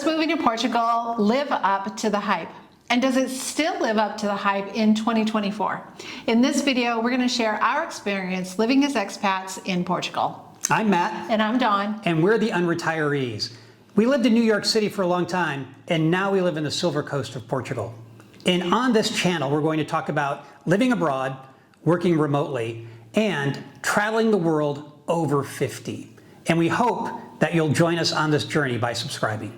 moving to Portugal live up to the hype? And does it still live up to the hype in 2024? In this video, we're going to share our experience living as expats in Portugal. I'm Matt. And I'm Dawn. And we're the unretirees. We lived in New York City for a long time, and now we live in the Silver Coast of Portugal. And on this channel, we're going to talk about living abroad, working remotely, and traveling the world over 50. And we hope that you'll join us on this journey by subscribing.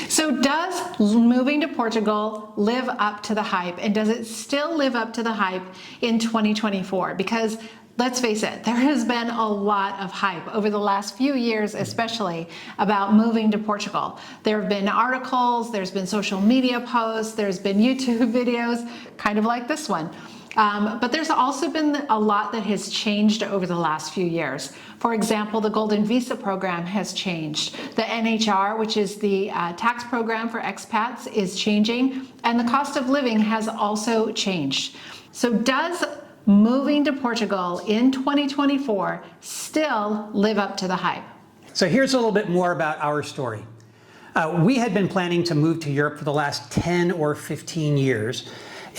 So does moving to Portugal live up to the hype, and does it still live up to the hype in 2024? Because let's face it, there has been a lot of hype over the last few years, especially about moving to Portugal. There have been articles, there's been social media posts, there's been YouTube videos, kind of like this one. But there's also been a lot that has changed over the last few years. For example, the Golden Visa program has changed. The NHR, which is the tax program for expats, is changing, and the cost of living has also changed. So does moving to Portugal in 2024 still live up to the hype? So here's a little bit more about our story. We had been planning to move to Europe for the last 10 or 15 years.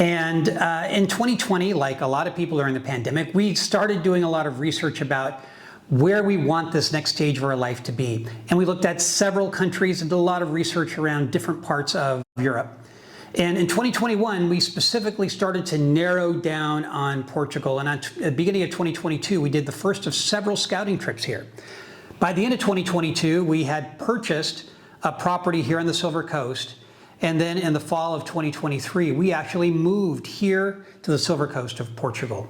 And in 2020, like a lot of people during the pandemic, we started doing a lot of research about where we want this next stage of our life to be. And we looked at several countries and did a lot of research around different parts of Europe. And in 2021, we specifically started to narrow down on Portugal. And at the beginning of 2022, we did the first of several scouting trips here. By the end of 2022, we had purchased a property here on the Silver Coast. And then in the fall of 2023, we actually moved here to the Silver Coast of Portugal.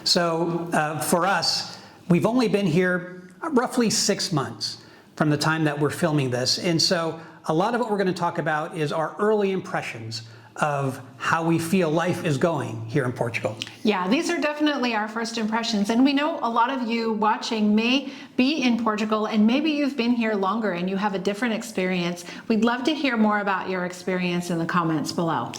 So for us, we've only been here roughly 6 months from the time that we're filming this. And so a lot of what we're going to talk about is our early impressions of how we feel life is going here in Portugal. Yeah, these are definitely our first impressions. And we know a lot of you watching may be in Portugal, and maybe you've been here longer and you have a different experience. We'd love to hear more about your experience in the comments below.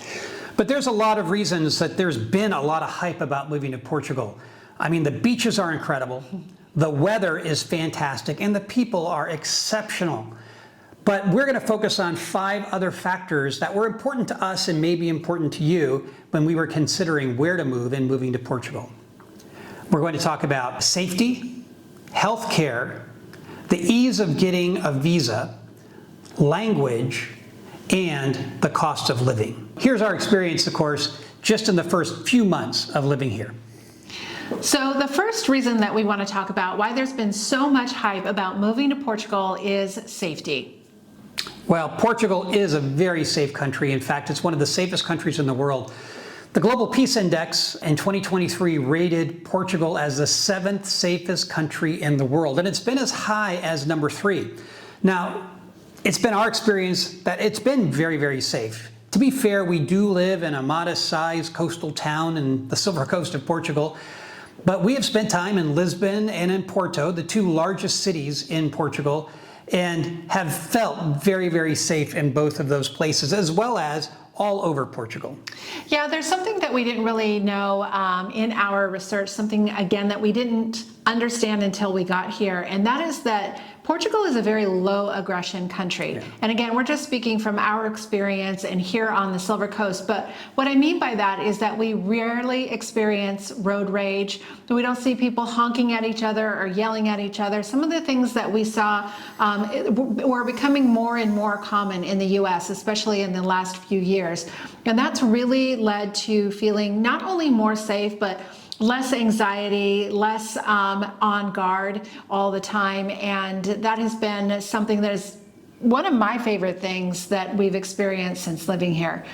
But there's a lot of reasons that there's been a lot of hype about moving to Portugal. I mean, the beaches are incredible, the weather is fantastic, and the people are exceptional. But we're going to focus on 5 other factors that were important to us and maybe important to you when we were considering where to move and moving to Portugal. We're going to talk about safety, healthcare, the ease of getting a visa, language, and the cost of living. Here's our experience, of course, just in the first few months of living here. So the first reason that we want to talk about why there's been so much hype about moving to Portugal is safety. Well, Portugal is a very safe country. In fact, it's one of the safest countries in the world. The Global Peace Index in 2023 rated Portugal as the 7th safest country in the world, and it's been as high as number 3. Now, it's been our experience that it's been very, very safe. To be fair, we do live in a modest-sized coastal town in the Silver Coast of Portugal, but we have spent time in Lisbon and in Porto, the 2 largest cities in Portugal, and have felt very, very safe in both of those places, as well as all over Portugal. Yeah, there's something that we didn't really know in our research, something, again, that we didn't understand until we got here, and that is that Portugal is a very low aggression country. Yeah. And again, we're just speaking from our experience and here on the Silver Coast. But what I mean by that is that we rarely experience road rage. We don't see people honking at each other or yelling at each other. Some of the things that we saw were becoming more and more common in the US, especially in the last few years. And that's really led to feeling not only more safe, but less anxiety, less on guard all the time. And that has been something that is one of my favorite things that we've experienced since living here.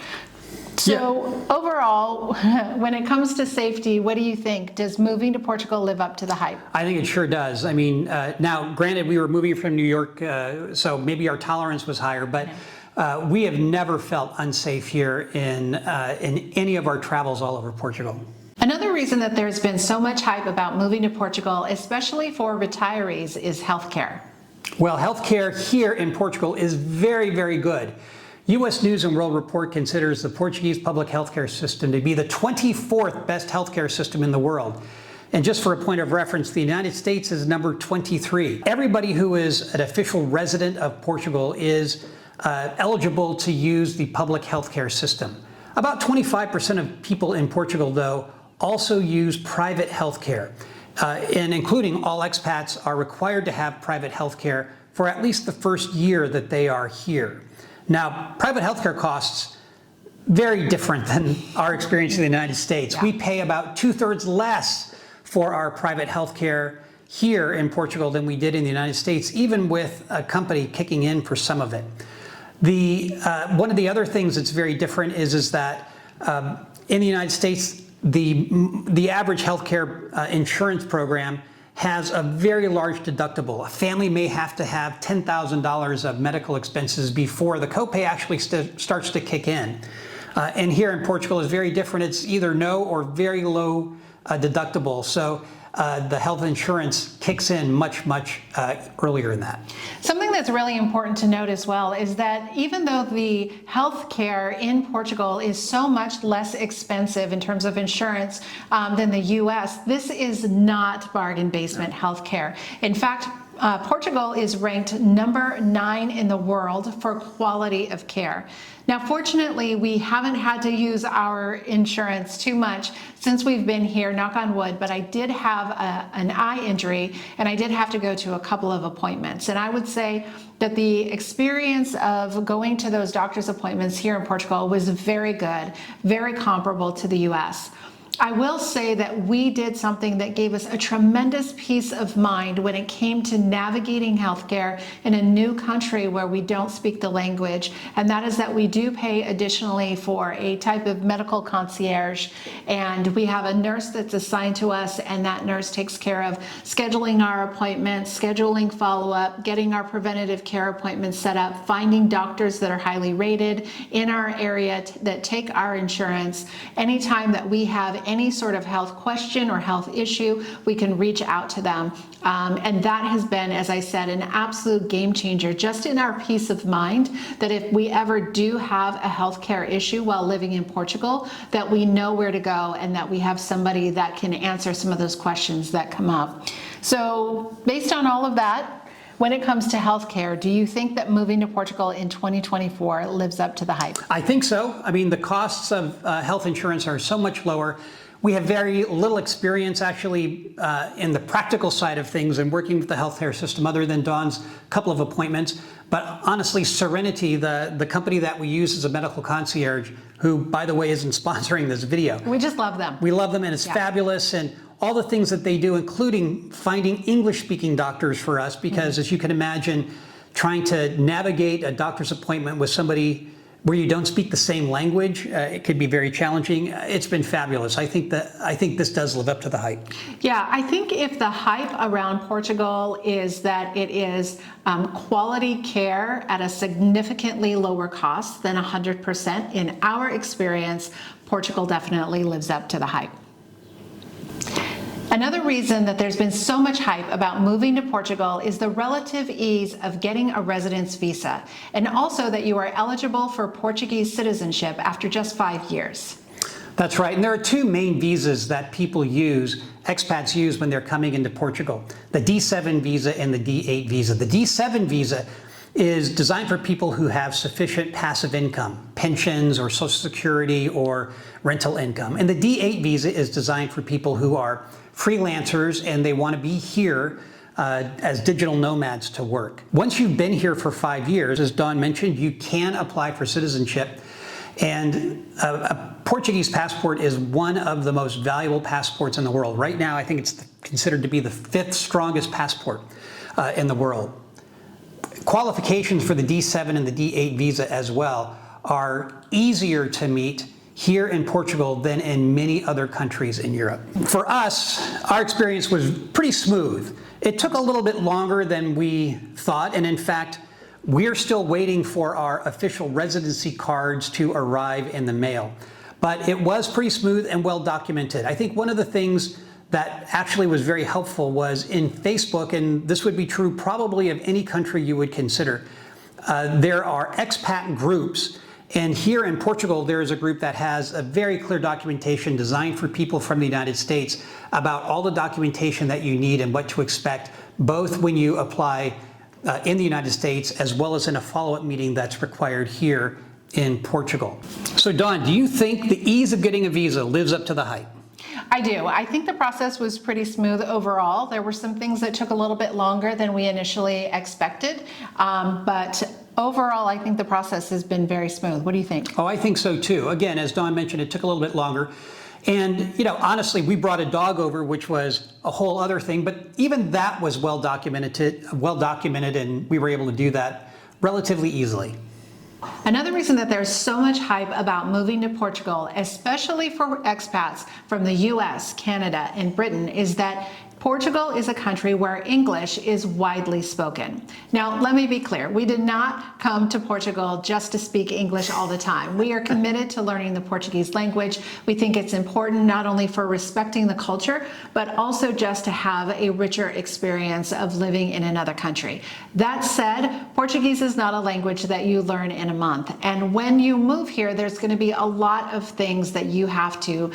So overall, when it comes to safety, what do you think? Does moving to Portugal live up to the hype? I think it sure does. I mean, now granted, we were moving from New York, so maybe our tolerance was higher, but we have never felt unsafe here in any of our travels all over Portugal. Another reason that there's been so much hype about moving to Portugal, especially for retirees, is healthcare. Well, healthcare here in Portugal is very, very good. U.S. News and World Report considers the Portuguese public healthcare system to be the 24th best healthcare system in the world. And just for a point of reference, the United States is number 23. Everybody who is an official resident of Portugal is eligible to use the public healthcare system. About 25% of people in Portugal, though, also use private healthcare, and including all expats are required to have private healthcare for at least the first year that they are here. Now, private healthcare costs very different than our experience in the United States. We pay about 2/3 less for our private healthcare here in Portugal than we did in the United States, even with a company kicking in for some of it. One of the other things that's very different is that in the United States, the average healthcare insurance program has a very large deductible. A family may have to have $10,000 of medical expenses before the copay actually starts to kick in. And here in Portugal is very different. It's either no or very low deductible. So the health insurance kicks in much earlier than that. Something that's really important to note as well is that even though the health care in Portugal is so much less expensive in terms of insurance than the US, this is not bargain basement health care. In fact, Portugal is ranked number 9 in the world for quality of care. Now, fortunately, we haven't had to use our insurance too much since we've been here, knock on wood, but I did have an eye injury and I did have to go to a couple of appointments. And I would say that the experience of going to those doctor's appointments here in Portugal was very good, very comparable to the US. I will say that we did something that gave us a tremendous peace of mind when it came to navigating healthcare in a new country where we don't speak the language, and that is that we do pay additionally for a type of medical concierge, and we have a nurse that's assigned to us, and that nurse takes care of scheduling our appointments, scheduling follow-up, getting our preventative care appointments set up, finding doctors that are highly rated in our area that take our insurance. Anytime that we have any sort of health question or health issue, we can reach out to them. And that has been, as I said, an absolute game changer just in our peace of mind that if we ever do have a healthcare issue while living in Portugal, that we know where to go and that we have somebody that can answer some of those questions that come up. So based on all of that, when it comes to healthcare, do you think that moving to Portugal in 2024 lives up to the hype? I think so. I mean, the costs of health insurance are so much lower. We have very little experience actually in the practical side of things and working with the healthcare system other than Dawn's couple of appointments. But honestly, Serenity, the company that we use as a medical concierge, who, by the way, isn't sponsoring this video. We just love them. We love them, and it's fabulous. And all the things that they do, including finding English-speaking doctors for us, because as you can imagine, trying to navigate a doctor's appointment with somebody where you don't speak the same language, it could be very challenging. It's been fabulous. I think this does live up to the hype. Yeah, I think if the hype around Portugal is that it is quality care at a significantly lower cost than 100%, in our experience, Portugal definitely lives up to the hype. Another reason that there's been so much hype about moving to Portugal is the relative ease of getting a residence visa, and also that you are eligible for Portuguese citizenship after just 5 years. That's right, and there are two main visas that people use, expats use when they're coming into Portugal, the D7 visa and the D8 visa. The D7 visa is designed for people who have sufficient passive income, pensions or Social Security or rental income. And the D8 visa is designed for people who are freelancers and they want to be here as digital nomads to work. Once you've been here for 5 years, as Dawn mentioned, you can apply for citizenship. And a Portuguese passport is one of the most valuable passports in the world. Right now, I think it's considered to be the 5th strongest passport in the world. Qualifications for the D7 and the D8 visa as well are easier to meet here in Portugal than in many other countries in Europe. For us, our experience was pretty smooth. It took a little bit longer than we thought, and in fact, we're still waiting for our official residency cards to arrive in the mail. But it was pretty smooth and well documented. I think one of the things that actually was very helpful was in Facebook, and this would be true probably of any country you would consider. There are expat groups, and here in Portugal there is a group that has a very clear documentation designed for people from the United States about all the documentation that you need and what to expect, both when you apply in the United States, as well as in a follow-up meeting that's required here in Portugal. So Dawn, do you think the ease of getting a visa lives up to the hype? I do. I think the process was pretty smooth overall. There were some things that took a little bit longer than we initially expected, but overall, I think the process has been very smooth. What do you think? Oh, I think so too. Again, as Dawn mentioned, it took a little bit longer. And, honestly, we brought a dog over, which was a whole other thing, but even that was well documented, and we were able to do that relatively easily. Another reason that there's so much hype about moving to Portugal, especially for expats from the US, Canada, and Britain, is that Portugal is a country where English is widely spoken. Now, let me be clear. We did not come to Portugal just to speak English all the time. We are committed to learning the Portuguese language. We think it's important not only for respecting the culture, but also just to have a richer experience of living in another country. That said, Portuguese is not a language that you learn in a month. And when you move here, there's going to be a lot of things that you have to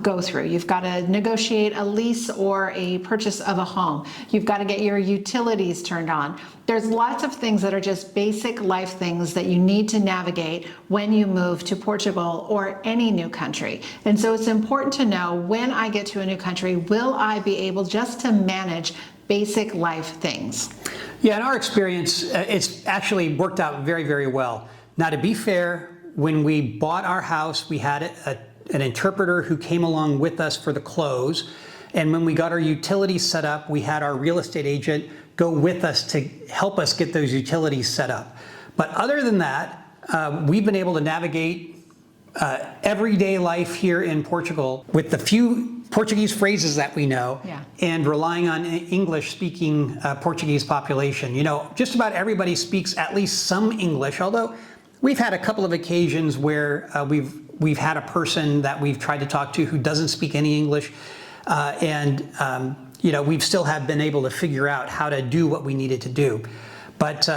go through. You've got to negotiate a lease or a purchase of a home. You've got to get your utilities turned on. There's lots of things that are just basic life things that you need to navigate when you move to Portugal or any new country. And so it's important to know, when I get to a new country, will I be able just to manage basic life things? Yeah, in our experience, it's actually worked out very, very well. Now, to be fair, when we bought our house, we had an interpreter who came along with us for the close. And when we got our utilities set up, we had our real estate agent go with us to help us get those utilities set up. But other than that, we've been able to navigate everyday life here in Portugal with the few Portuguese phrases that we know, and relying on English-speaking Portuguese population. Just about everybody speaks at least some English, although we've had a couple of occasions where we've had a person that we've tried to talk to who doesn't speak any English. We've still have been able to figure out how to do what we needed to do. But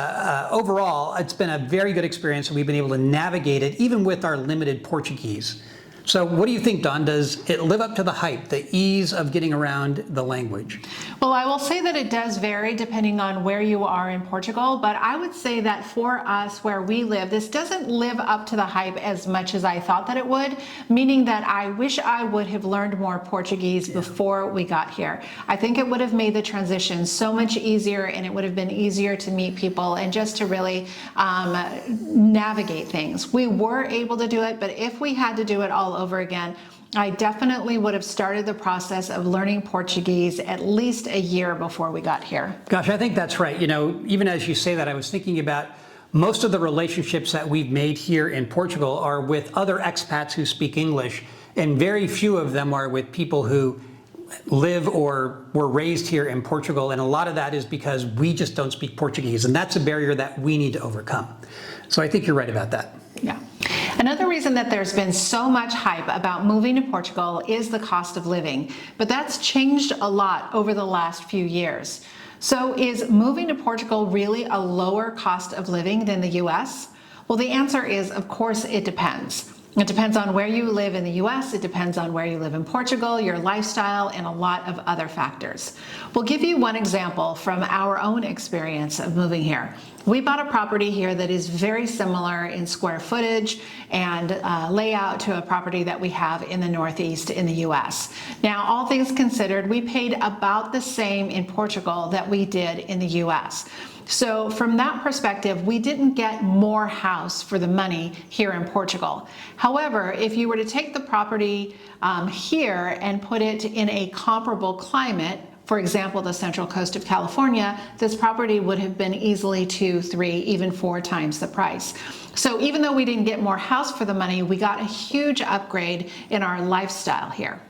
overall, it's been a very good experience, and we've been able to navigate it even with our limited Portuguese. So what do you think, Dawn? Does it live up to the hype, the ease of getting around the language? Well, I will say that it does vary depending on where you are in Portugal, but I would say that for us where we live, this doesn't live up to the hype as much as I thought that it would, meaning that I wish I would have learned more Portuguese before we got here. I think it would have made the transition so much easier, and it would have been easier to meet people and just to really navigate things. We were able to do it, but if we had to do it all over again, I definitely would have started the process of learning Portuguese at least a year before we got here. Gosh, I think that's right. Even as you say that, I was thinking about most of the relationships that we've made here in Portugal are with other expats who speak English, and very few of them are with people who live or were raised here in Portugal. And a lot of that is because we just don't speak Portuguese, and that's a barrier that we need to overcome. So I think you're right about that. Yeah. Another reason that there's been so much hype about moving to Portugal is the cost of living, but that's changed a lot over the last few years. So is moving to Portugal really a lower cost of living than the US? Well, the answer is, of course, it depends. It depends on where you live in the US, it depends on where you live in Portugal, your lifestyle, and a lot of other factors. We'll give you one example from our own experience of moving here. We bought a property here that is very similar in square footage and layout to a property that we have in the Northeast in the US. Now, all things considered, we paid about the same in Portugal that we did in the US. So from that perspective, we didn't get more house for the money here in Portugal. However, if you were to take the property here and put it in a comparable climate, for example, the Central Coast of California, this property would have been easily 2, 3, even 4 times the price. So even though we didn't get more house for the money, we got a huge upgrade in our lifestyle here.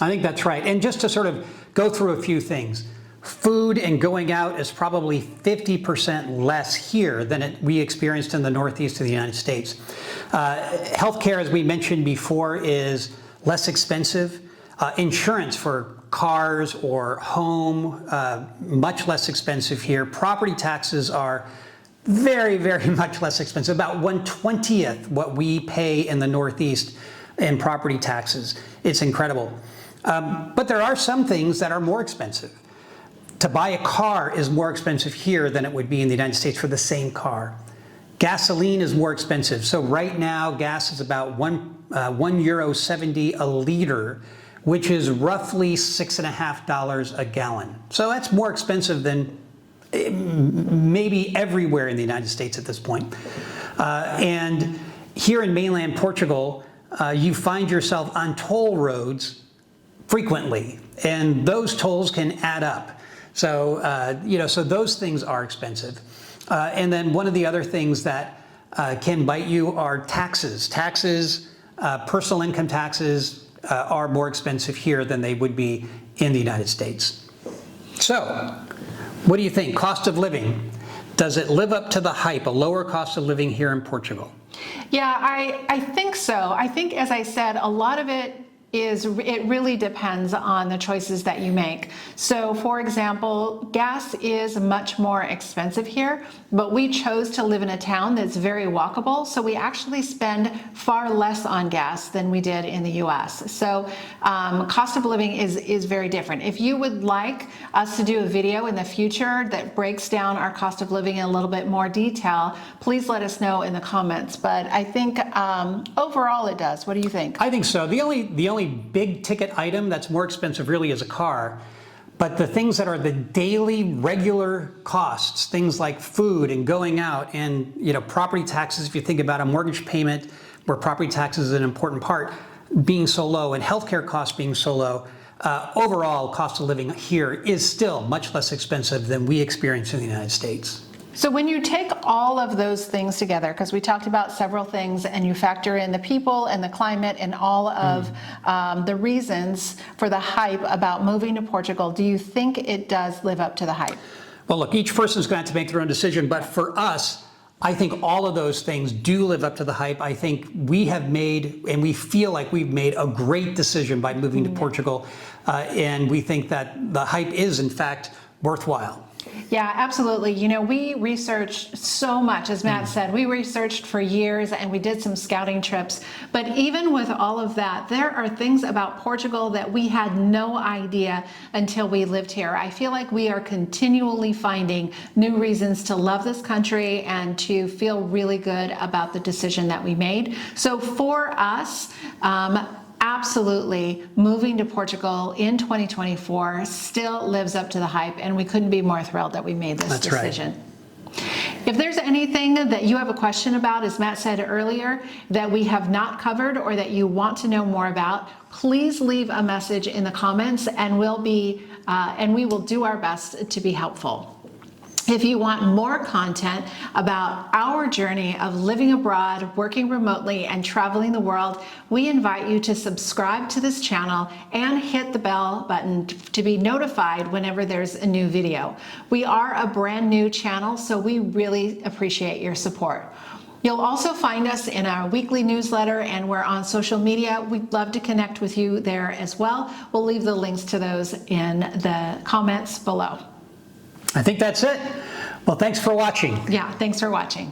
I think that's right. And just to sort of go through a few things, food and going out is probably 50% less here than we experienced in the Northeast of the United States. Healthcare, as we mentioned before, is less expensive. Insurance for cars or home, much less expensive here. Property taxes are very, very much less expensive, about 1/20th what we pay in the Northeast in property taxes. It's incredible. But there are some things that are more expensive. To buy a car is more expensive here than it would be in the United States for the same car. Gasoline is more expensive. So right now, gas is about €1.70 a liter, which is roughly $6.50 a gallon. So that's more expensive than maybe everywhere in the United States at this point. And here in mainland Portugal, you find yourself on toll roads frequently, and those tolls can add up. So, so those things are expensive. And then one of the other things that can bite you are taxes. Personal income taxes are more expensive here than they would be in the United States. So, what do you think? Cost of living. Does it live up to the hype, a lower cost of living here in Portugal? Yeah, I think so. I think, as I said, a lot of it really depends on the choices that you make. So, for example, gas is much more expensive here, but we chose to live in a town that's very walkable, so we actually spend far less on gas than we did in the US. So cost of living is very different. If you would like us to do a video in the future that breaks down our cost of living in a little bit more detail, please let us know in the comments. But I think overall it does. What do you think? I think so. The only big ticket item that's more expensive really is a car, but the things that are the daily regular costs, things like food and going out and property taxes, if you think about a mortgage payment where property taxes is an important part, being so low, and healthcare costs being so low, overall cost of living here is still much less expensive than we experience in the United States. So when you take all of those things together, because we talked about several things, and you factor in the people and the climate and all of the reasons for the hype about moving to Portugal, do you think it does live up to the hype? Well, look, each person's going to have to make their own decision, but for us, I think all of those things do live up to the hype. I think we have made, and we feel like we've made a great decision by moving to Portugal, and we think that the hype is, in fact, worthwhile. Yeah, absolutely. We researched so much, as Matt said. We researched for years and we did some scouting trips. But even with all of that, there are things about Portugal that we had no idea until we lived here. I feel like we are continually finding new reasons to love this country and to feel really good about the decision that we made. So for us, absolutely, moving to Portugal in 2024 still lives up to the hype, and we couldn't be more thrilled that we made this decision. Right. If there's anything that you have a question about, as Matt said earlier, that we have not covered or that you want to know more about, please leave a message in the comments, and we will do our best to be helpful. If you want more content about our journey of living abroad, working remotely, and traveling the world, we invite you to subscribe to this channel and hit the bell button to be notified whenever there's a new video. We are a brand new channel, so we really appreciate your support. You'll also find us in our weekly newsletter, and we're on social media. We'd love to connect with you there as well. We'll leave the links to those in the comments below. I think that's it. Well, thanks for watching. Yeah, thanks for watching.